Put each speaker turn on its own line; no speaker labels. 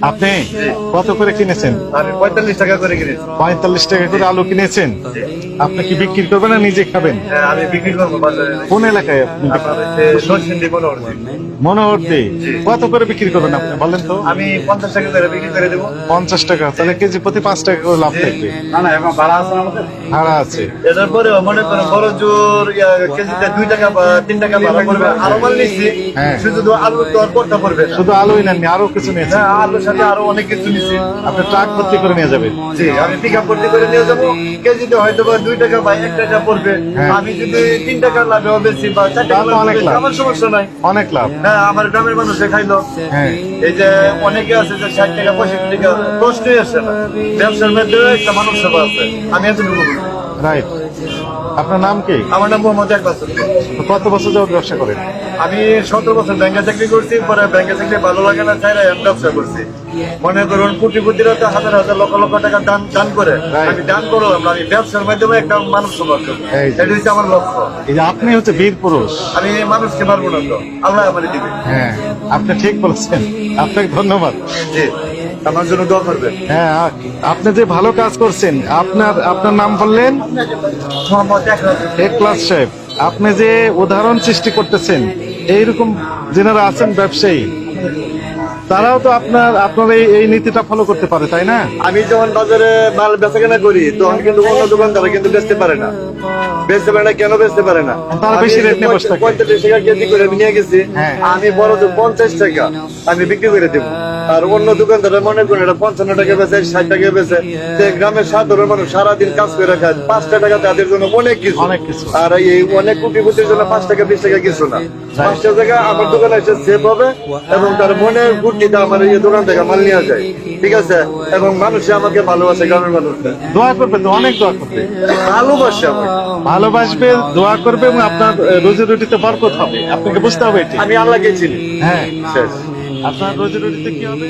আপনি কত করে কিনেছেন?
আমি 45 টাকা করে কিনেছি।
45 টাকা করে আলু কিনেছেন। আপনি কি বিক্রি করবেন না নিজে খাবেন?
হ্যাঁ, আমি বিক্রি করবো বাজারে।
কোন এলাকায় আপনি বিক্রি
আপনার
করবেন?
হচ্ছে নরসিংদী মনোহরদী।
মনোহরদী। কত করে বিক্রি করবেন আপনি বলেন তো?
আমি 50 টাকা করে বিক্রি করে দেবো।
50 টাকা, তাহলে কেজি প্রতি 5 টাকা করে লাভ থাকবে।
না না, এখন ভাড়া আছে আমাদের।
ভাড়া আছে।
এটার পরে মনে করেন বড় জোর কেজিতে 2 টাকা বা 3 টাকা ভাড়া পড়বে। আরো মাল নিচ্ছি,
হ্যাঁ।
শুধু তো আলুর দর পড়তে পড়বে না।
শুধু আলুই নেননি, আরো কিছু নিয়েছেন?
হ্যাঁ, আলুর সাথে আরো অনেক কিছু নিচ্ছি।
আপনি ট্রাক ভর্তি করে নিয়ে যাবেন।
জি, আমি পিক আপ ভর্তি করে নিয়ে যাবো। কেজিতে হয়তো বা 2 টাকা বা 1 টাকা পড়বে।
হ্যাঁ।
আমি যদি 3 টাকা লাভে বেশি বা 4 টাকা
তাহলে অনেক
লাভে
লাভ।
আমার সমস্যা নাই।
অনেক লাভ।
হ্যাঁ, আমার গ্রামের মানুষে খাইলো।
হ্যাঁ।
এই যে অনেকে আছে যে 60 টাকা 65 টাকা প্রশ্নই আসে না। ব্যবসার মধ্যে একটা মানুষ সেবা আছে, আমি এতটুকু বুঝি।
রাইট। আপনার নাম কি?
আমার নাম মোহাম্মদ একবাস।
কত বছর যাবত ব্যবসা করেন?
আমি 17 বছর ব্যাংকে চাকরি করছি, পরে ব্যাংকে চাকরি ভালো লাগে না, চাইলে আমি ব্যবসা করছি। মনে করুন কোটিপতিরা তো হাজার হাজার লক্ষ লক্ষ টাকা দান করে।
Right.
আমি দান করলাম না, আমি ব্যবসার মাধ্যমে একটা মানুষ সমাজ করবো।
এই যে।
এটা হচ্ছে আমার লক্ষ্য।
এই যে আপনি হচ্ছে বীর পুরুষ।
আমি মানুষকে মারবো না তো, আল্লাহ আমার দিবে।
হ্যাঁ, আপনি ঠিক বলেছেন। আপনাকে ধন্যবাদ।
জি, আমার জন্য দোয়া করবেন।
হ্যাঁ, আপনি যে ভালো কাজ করছেন। আপনার নাম বললেন?
মোহাম্মদ একবাস।
একলাস সাহেব, আপনি যে উদাহরণ সৃষ্টি করতেছেন, এইরকম যারা আছেন ব্যবসায়ী, তারাও তো আপনার এই নীতিটা ফলো করতে পারে, তাই না?
আমি যখন বাজারে মাল বেচাকেনা করি তখন কিন্তু অন্য দোকানদারা কিন্তু বেচতে পারে না। বেচতে পারে না কেন বেচতে পারে না?
তারা বেশি রেট নিয়ে বসে থাকে।
45 টাকা কেজি করে আমি নিয়ে গেছি।
হ্যাঁ।
আমি বড় তো 50 টাকা আমি বিক্রি করে দেবো। আর অন্য দোকানদারা মনে করেন এটা 55 টাকা বেচে, 60 টাকা বেচে। যে গ্রামের সাধারণ মানুষ সারাদিন কাজ করে খায়, 5 টাকা তাদের জন্য অনেক কিছু।
অনেক কিছু।
আর এই অনেক কোটিপতির জন্য 5 টাকা 20 টাকা কিছু না। 5 টাকা আমার দোকানে এসে সেভ হবে এবং তার মনের বুদ্ধিটা আমার এই দোকান থেকে মাল নিয়ে যায়। ঠিক আছে? এবং মানুষে আমাকে ভালোবাসে, গ্রামের মানুষ
দোয়া করবে তো, অনেক দোয়া করবে।
ভালোবাসে আমাকে।
ভালোবাসবে, দোয়া করবে এবং আপনার রোজি রুটিতে বরকত হবে। আপনাকে বুঝতে হবে এটি।
আমি আল্লাহকে চিনি।
হ্যাঁ,
শেষ।
আপনার রোজি রুটিতে কি হবে?